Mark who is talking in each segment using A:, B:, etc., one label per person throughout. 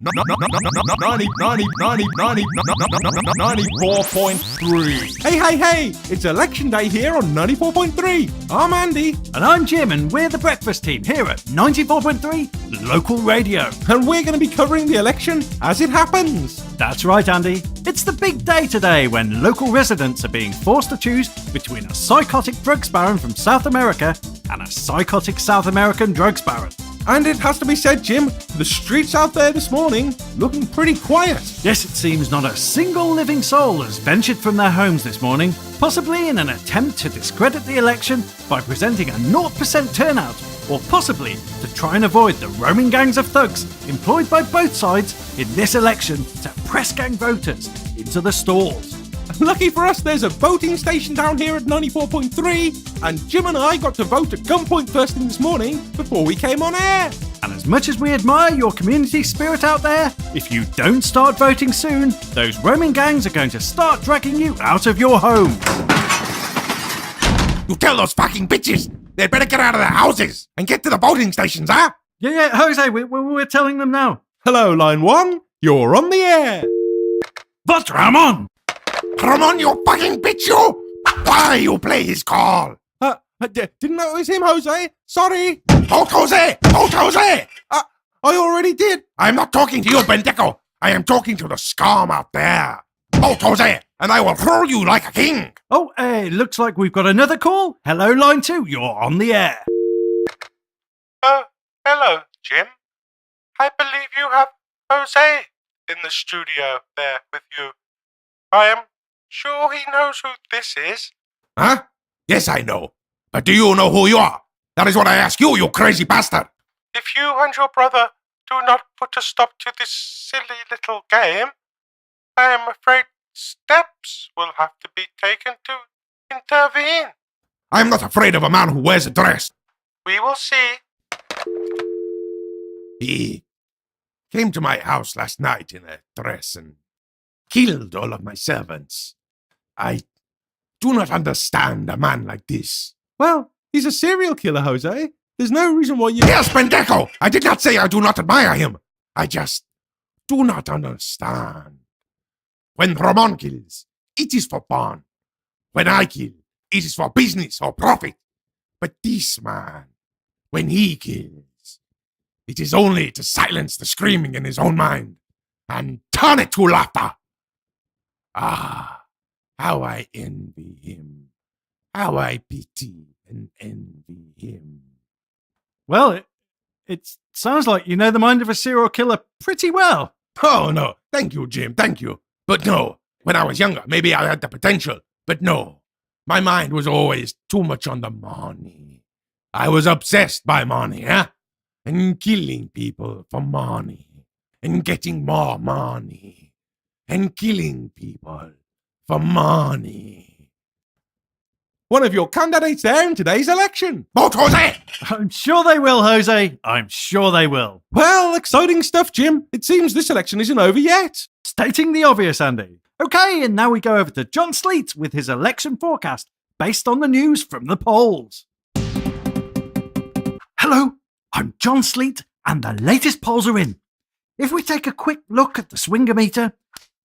A: 94.3. Hey, it's election day here on 94.3. I'm Andy.
B: And I'm Jim, and we're the breakfast team here at 94.3 Local Radio.
A: And we're going to be covering the election as it happens.
B: That's right, Andy. It's the big day today when local residents are being forced to choose between a psychotic drugs baron from South America and a psychotic South American drugs baron.
A: And it has to be said, Jim, the streets out there this morning looking pretty quiet.
B: Yes, it seems not a single living soul has ventured from their homes this morning, possibly in an attempt to discredit the election by presenting a 0% turnout, or possibly to try and avoid the roaming gangs of thugs employed by both sides in this election to press gang voters into the stalls.
A: Lucky for us, there's a voting station down here at 94.3, and Jim and I got to vote at gunpoint first thing this morning before we came on air.
B: And as much as we admire your community spirit out there, if you don't start voting soon, those roaming gangs are going to start dragging you out of your home.
C: You tell those fucking bitches they'd better get out of their houses and get to the voting stations, huh?
B: Yeah, Jose, we're telling them now.
A: Hello, line 1. You're on the air.
B: But Ramon!
C: Ramon, you fucking bitch, you! Why you play his call?
A: Didn't know it was him, Jose. Sorry.
C: Vote Jose! Vote Jose!
A: I already did.
C: I'm not talking to you, Bendeco. I am talking to the scum out there. Vote Jose, and I will rule you like a king.
B: Oh, looks like we've got another call. Hello, line 2. You're on the air.
D: Hello, Jim. I believe you have Jose in the studio there with you. I am sure he knows who this is.
C: Huh? Yes, I know. But do you know who you are? That is what I ask you, you crazy bastard.
D: If you and your brother do not put a stop to this silly little game, I am afraid steps will have to be taken to intervene.
C: I am not afraid of a man who wears a dress.
D: We will see.
C: He came to my house last night in a dress and killed all of my servants. I do not understand a man like this.
A: Well, he's a serial killer, Jose. There's no reason why you...
C: Yes, Pendejo! I did not say I do not admire him. I just do not understand. When Ramon kills, it is for fun. When I kill, it is for business or profit. But this man, when he kills, it is only to silence the screaming in his own mind and turn it to laughter. Ah, how I envy him. How I pity and envy him.
B: Well, it sounds like you know the mind of a serial killer pretty well.
C: Oh, no. Thank you, Jim. Thank you. But no, when I was younger, maybe I had the potential. But no, my mind was always too much on the money. I was obsessed by money, huh? And killing people for money. And getting more money. And killing people for money.
A: One of your candidates there in today's election.
C: Vote Jose!
B: I'm sure they will, Jose. I'm sure they will.
A: Well, exciting stuff, Jim. It seems this election isn't over yet.
B: Stating the obvious, Andy. Okay, and now we go over to John Sleet with his election forecast based on the news from the polls. Hello, I'm John Sleet, and the latest polls are in. If we take a quick look at the swingometer,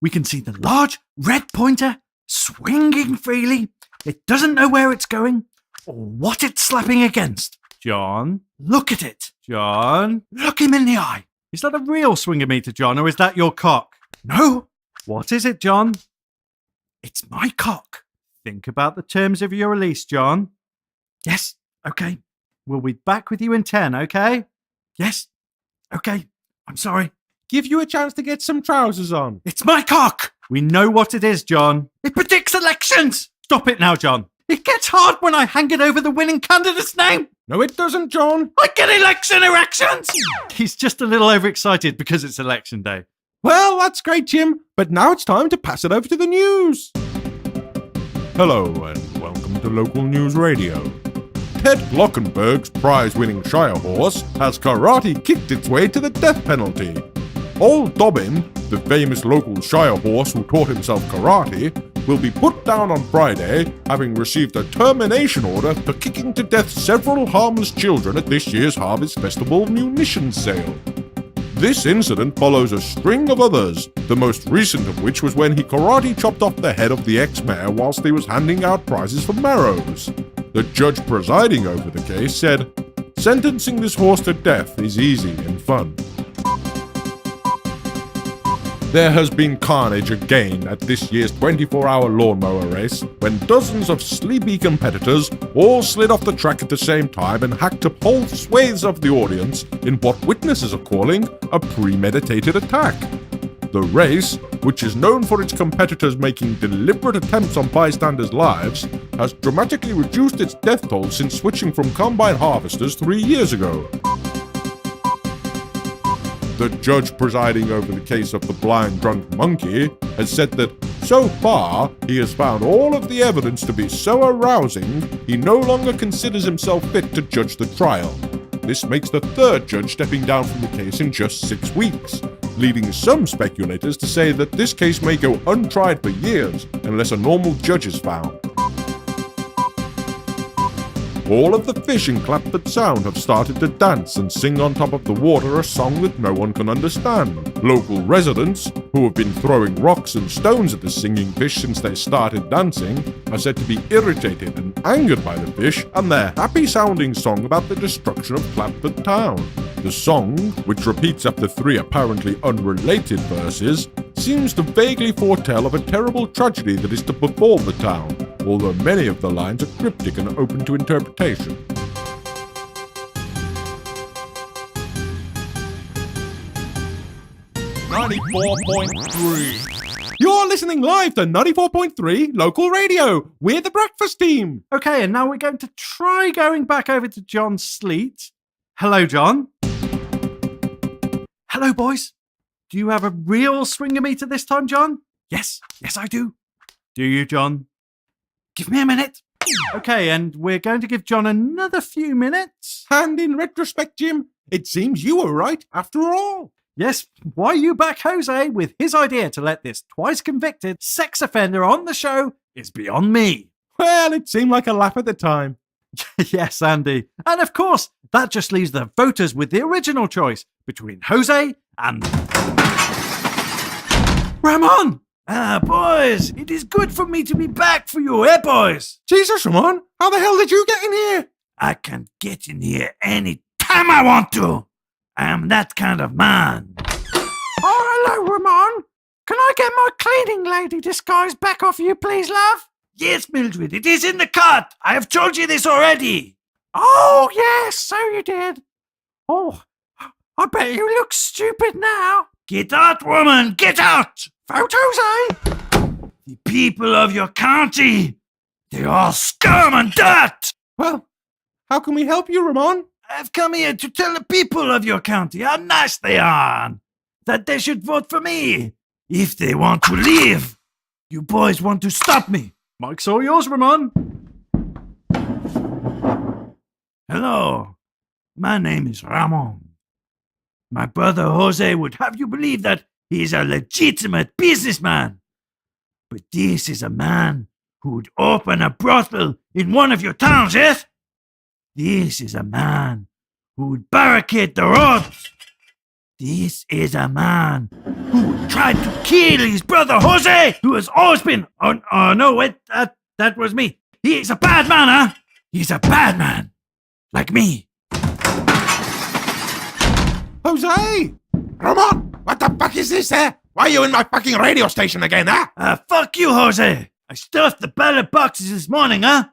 B: we can see the large red pointer swinging freely. It doesn't know where it's going or what it's slapping against. John, look at it. John, look him in the eye. Is that a real swingometer, John, or is that your cock? No. What is it, John? It's my cock. Think about the terms of your release, John. Yes, okay. We'll be back with you in 10, okay? Yes, okay. I'm sorry.
A: Give you a chance to get some trousers on.
B: It's my cock! We know what it is, John. It predicts elections! Stop it now, John. It gets hard when I hang it over the winning candidate's name.
A: No, it doesn't, John.
B: I get election erections! He's just a little overexcited because it's election day.
A: Well, that's great, Jim. But now it's time to pass it over to the news.
E: Hello and welcome to Local News Radio. Ted Glockenberg's prize-winning Shire horse has karate kicked its way to the death penalty. Old Dobbin, the famous local Shire horse who taught himself karate, will be put down on Friday, having received a termination order for kicking to death several harmless children at this year's Harvest Festival munitions sale. This incident follows a string of others, the most recent of which was when he karate chopped off the head of the ex-mayor whilst he was handing out prizes for marrows. The judge presiding over the case said, "Sentencing this horse to death is easy and fun." There has been carnage again at this year's 24-hour lawnmower race when dozens of sleepy competitors all slid off the track at the same time and hacked up whole swathes of the audience in what witnesses are calling a premeditated attack. The race, which is known for its competitors making deliberate attempts on bystanders' lives, has dramatically reduced its death toll since switching from combine harvesters 3 years ago. The judge presiding over the case of the blind drunk monkey has said that so far he has found all of the evidence to be so arousing he no longer considers himself fit to judge the trial. This makes the third judge stepping down from the case in just 6 weeks, leading some speculators to say that this case may go untried for years unless a normal judge is found. All of the fish in Clapford Sound have started to dance and sing on top of the water a song that no one can understand. Local residents, who have been throwing rocks and stones at the singing fish since they started dancing, are said to be irritated and angered by the fish and their happy-sounding song about the destruction of Clapford Town. The song, which repeats after 3 apparently unrelated verses, seems to vaguely foretell of a terrible tragedy that is to befall the town, although many of the lines are cryptic and open to interpretation.
A: You're listening live to 94.3 Local Radio. We're the breakfast team.
B: Okay, and now we're going to try going back over to John Sleet. Hello, John. Hello, boys. Do you have a real swingometer this time, John? Yes, I do. Do you, John? Give me a minute. Okay, and we're going to give John another few minutes.
A: And in retrospect, Jim, it seems you were right after all.
B: Yes, why you back Jose with his idea to let this twice convicted sex offender on the show is beyond me.
A: Well, it seemed like a laugh at the time.
B: Yes, Andy. And of course, that just leaves the voters with the original choice between Jose and Ramon. Boys, it is good for me to be back for you, eh, boys?
A: Jesus, Ramon, how the hell did you get in here?
B: I can get in here any time I want to. I am that kind of man. Oh, hello, Ramon. Can I get my cleaning lady disguise back off you, please, love? Yes, Mildred, it is in the cart. I have told you this already. Oh, yes, so you did. Oh, I bet you look stupid now. Get out, woman, get out! Photos, eh? The people of your county, they're all scum and dirt.
A: Well, how can we help you, Ramon?
B: I've come here to tell the people of your county how nice they are, and that they should vote for me if they want to live. You boys want to stop me. Mike's all yours, Ramon. Hello, my name is Ramon. My brother Jose would have you believe that he is a legitimate businessman. But this is a man who would open a brothel in one of your towns, yes? This is a man who would barricade the roads. This is a man who tried to kill his brother Jose, who has always been... Oh no, wait, that was me. He is a bad man, huh? He's a bad man. Like me.
A: Jose!
C: Ramon, what the fuck is this, eh? Why are you in my fucking radio station again, huh?
B: Fuck you, Jose. I stuffed the ballot boxes this morning, huh?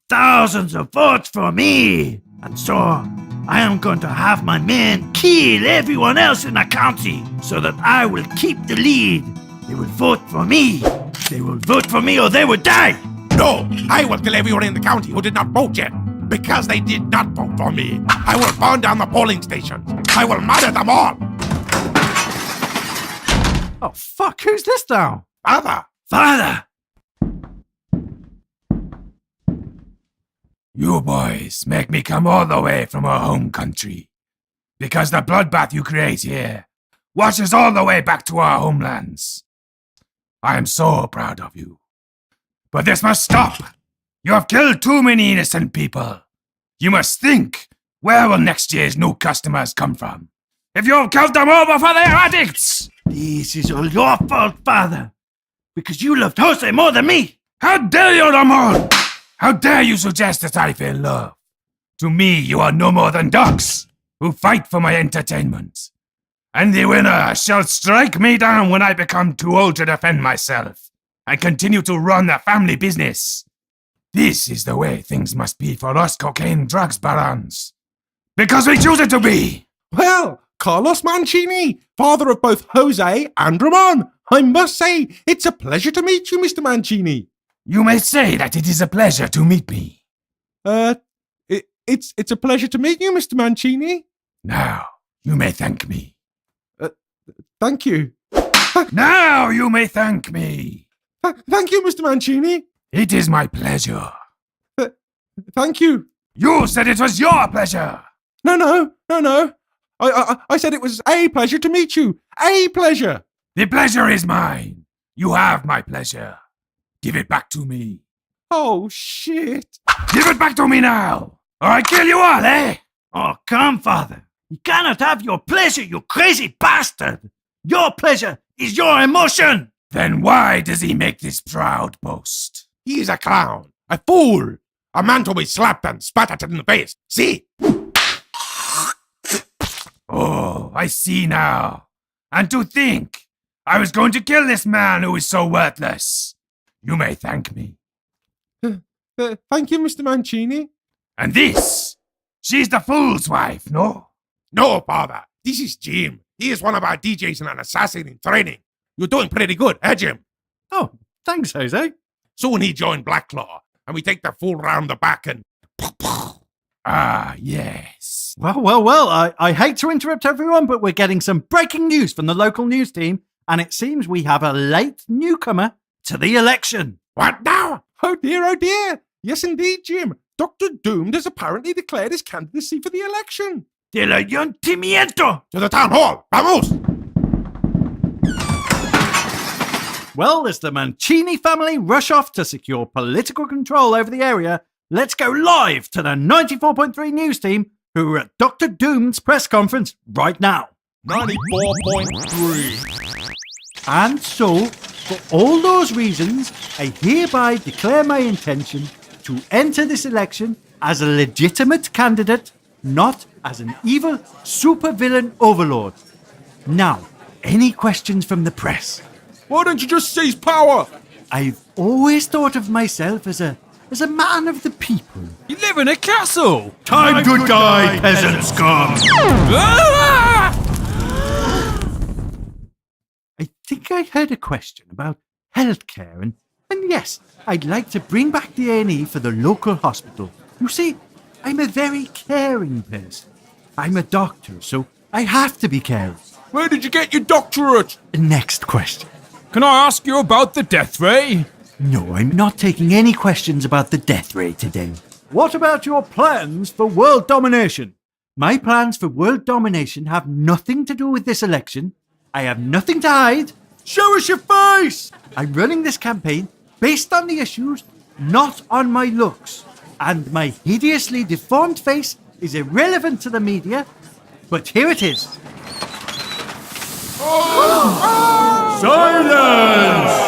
B: Thousands of votes for me. And so, I am going to have my men kill everyone else in the county so that I will keep the lead. They will vote for me. They will vote for me or they will die.
C: No, I will kill everyone in the county who did not vote yet. Because they did not vote for me. I will burn down the polling stations. I will murder them all.
B: Oh, fuck, who's this now?
C: Father!
B: Father!
F: You boys make me come all the way from our home country. Because the bloodbath you create here washes all the way back to our homelands. I am so proud of you. But this must stop. You have killed too many innocent people. You must think, where will next year's new customers come from? if you've killed them over for their addicts!
B: This is all your fault, Father. Because you loved Jose more than me.
F: How dare you, Ramon! How dare you suggest that I feel love? To me, you are no more than dogs who fight for my entertainment. And the winner shall strike me down when I become too old to defend myself and continue to run the family business. This is the way things must be for us cocaine drugs barons. Because we choose it to be!
A: Well, Carlos Manchini, father of both Jose and Ramon. I must say, it's a pleasure to meet you, Mr. Manchini.
F: You may say that it is a pleasure to meet me.
A: It's a pleasure to meet you, Mr. Manchini.
F: Now, you may thank me.
A: Thank you.
F: Now you may thank me.
A: Thank you, Mr. Manchini.
F: It is my pleasure.
A: Thank you.
F: You said it was your pleasure.
A: No. I said it was a pleasure to meet you. A pleasure.
F: The pleasure is mine. You have my pleasure. Give it back to me.
A: Oh, shit.
F: Give it back to me now, or I kill you all, eh?
B: Oh, come, Father. You cannot have your pleasure, you crazy bastard. Your pleasure is your emotion.
F: Then why does he make this proud boast?
C: He is a clown, a fool, a man to be slapped and spat at in the face. See?
F: Oh, I see now. And to think, I was going to kill this man who is so worthless. You may thank me.
A: Thank you, Mr. Manchini.
F: And this, she's the fool's wife, no?
C: No, Father. This is Jim. He is one of our DJs and an assassin in training. You're doing pretty good, eh, Jim?
B: Oh, thanks, Jose.
C: Soon he joined Black Claw, and we take the fool round the back and...
F: Ah, yes.
B: Well, I hate to interrupt everyone, but we're getting some breaking news from the local news team, and it seems we have a late newcomer to the election.
C: What now?
A: Oh dear. Yes, indeed, Jim. Dr. Doomed has apparently declared his candidacy for the election.
B: Del ayuntamiento!
C: To the town hall. Vamos!
B: Well, as the Manchini family rush off to secure political control over the area, let's go live to the 94.3 news team who are at Dr. Doom's press conference right now.
E: 94.3.
B: And so, for all those reasons, I hereby declare my intention to enter this election as a legitimate candidate, not as an evil supervillain overlord. Now, any questions from the press?
E: Why don't you just seize power?
B: I've always thought of myself as a man of the people.
G: You live in a castle!
B: Time to die, peasant scum! I think I heard a question about healthcare, and yes, I'd like to bring back the A&E for the local hospital. You see, I'm a very caring person. I'm a doctor, so I have to be caring.
E: Where did you get your doctorate?
B: Next question.
G: Can I ask you about the death ray?
B: No, I'm not taking any questions about the death ray today. What about your plans for world domination? My plans for world domination have nothing to do with this election. I have nothing to hide. Show us your face! I'm running this campaign based on the issues, not on my looks. And my hideously deformed face is irrelevant to the media, but here it is.
G: Silence!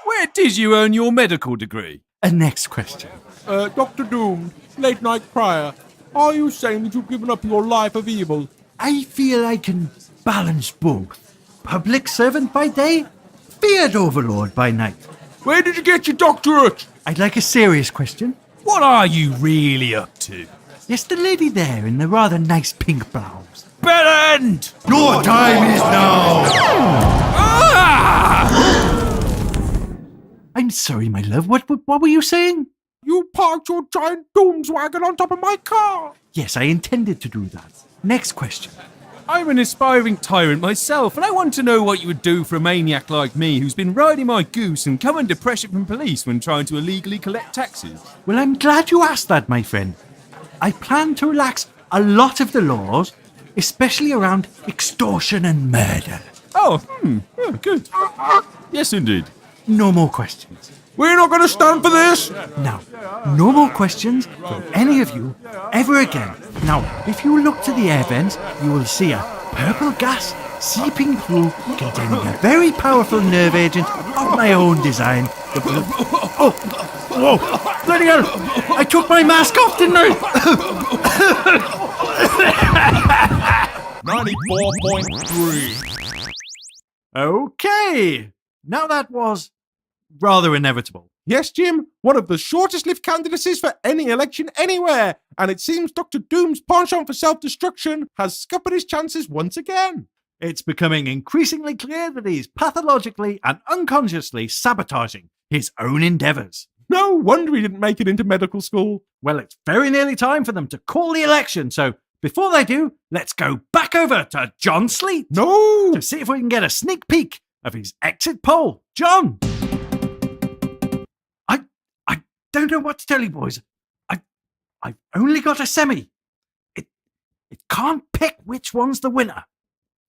G: Where did you earn your medical degree?
B: A next question.
E: Dr. Doomed, late night crier. Are you saying that you've given up your life of evil?
B: I feel I can balance both. Public servant by day, feared overlord by night.
E: Where did you get your doctorate?
B: I'd like a serious question.
G: What are you really up to?
B: Yes, the lady there in the rather nice pink blouse.
G: Bellend!
B: Your time is now!
G: Ah!
B: I'm sorry, my love. What were you saying?
E: You parked your giant Dooms wagon on top of my car.
B: Yes, I intended to do that. Next question.
G: I'm an aspiring tyrant myself, and I want to know what you would do for a maniac like me who's been riding my goose and come under pressure from police when trying to illegally collect taxes.
B: Well, I'm glad you asked that, my friend. I plan to relax a lot of the laws, especially around extortion and murder.
G: Oh, good. Yes, indeed.
B: No more questions.
A: We're not going to stand for this.
B: Now, no more questions from any of you ever again. Now, if you look to the air vents, you will see a purple gas seeping through containing a very powerful nerve agent of my own design. Oh, whoa, bloody hell! I took my mask off, didn't I?
E: 94.3.
B: Okay, now that was rather inevitable.
A: Yes, Jim, one of the shortest lived candidacies for any election anywhere. And it seems Dr. Doom's penchant for self-destruction has scuppered his chances once again.
B: It's becoming increasingly clear that he's pathologically and unconsciously sabotaging his own endeavours.
A: No wonder he didn't make it into medical school.
B: Well, it's very nearly time for them to call the election, so before they do, let's go back over to John Sleet
A: No!
B: to see if we can get a sneak peek of his exit poll. John! I don't know what to tell you, boys. I've only got a semi. It can't pick which one's the winner.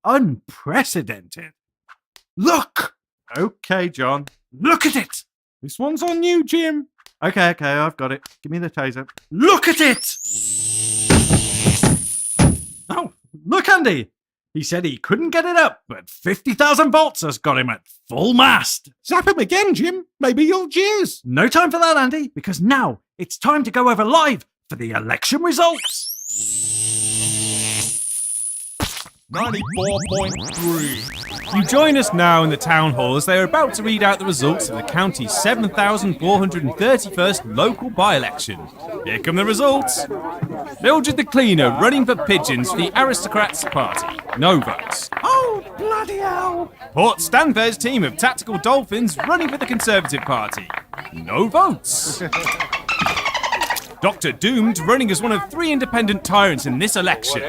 B: Unprecedented. Look! Okay, John. Look at it!
A: This one's on you, Jim.
B: Okay, I've got it. Give me the taser. Look at it! Oh, look, Andy. He said he couldn't get it up, but 50,000 volts has got him at full mast.
A: Zap him again, Jim. Maybe you'll jizz.
B: No time for that, Andy, because now it's time to go over live for the election results.
E: 94.3.
G: You join us now in the town hall as they are about to read out the results of the county's 7,431st local by-election. Here come the results. Mildred the Cleaner running for Pigeons for the Aristocrats Party. No votes.
B: Oh, bloody hell!
G: Port Stanfair's team of Tactical Dolphins running for the Conservative Party. No votes. Dr. Doomed running as one of 3 independent tyrants in this election.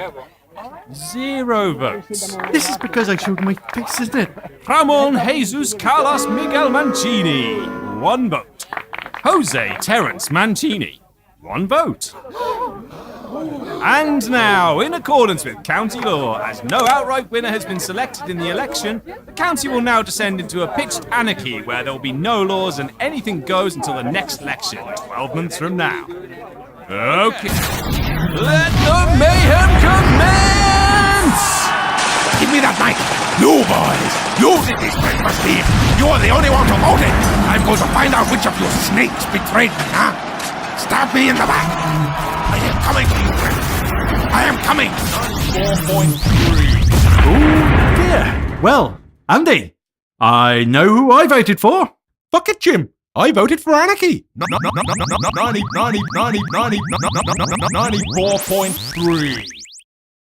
G: 0 votes.
B: This is because I showed my face, isn't it?
G: Ramon Jesus Carlos Miguel Manchini. 1 vote. Jose Terence Manchini. 1 vote. And now, in accordance with county law, as no outright winner has been selected in the election, the county will now descend into a pitched anarchy where there will be no laws and anything goes until the next election, 12 months from now. Okay. Let the mayhem commence!
C: Give me that mic. You boys, you did this breakfast team. You're the only one who voted. I'm going to find out which of you snakes betrayed me, huh? Stab me in the back. I am coming for you, friend. I am coming.
E: 4.3.
B: Oh, dear. Well, Andy, I know who I voted for.
A: Fuck it, Jim. I voted for anarchy.
E: 94.3.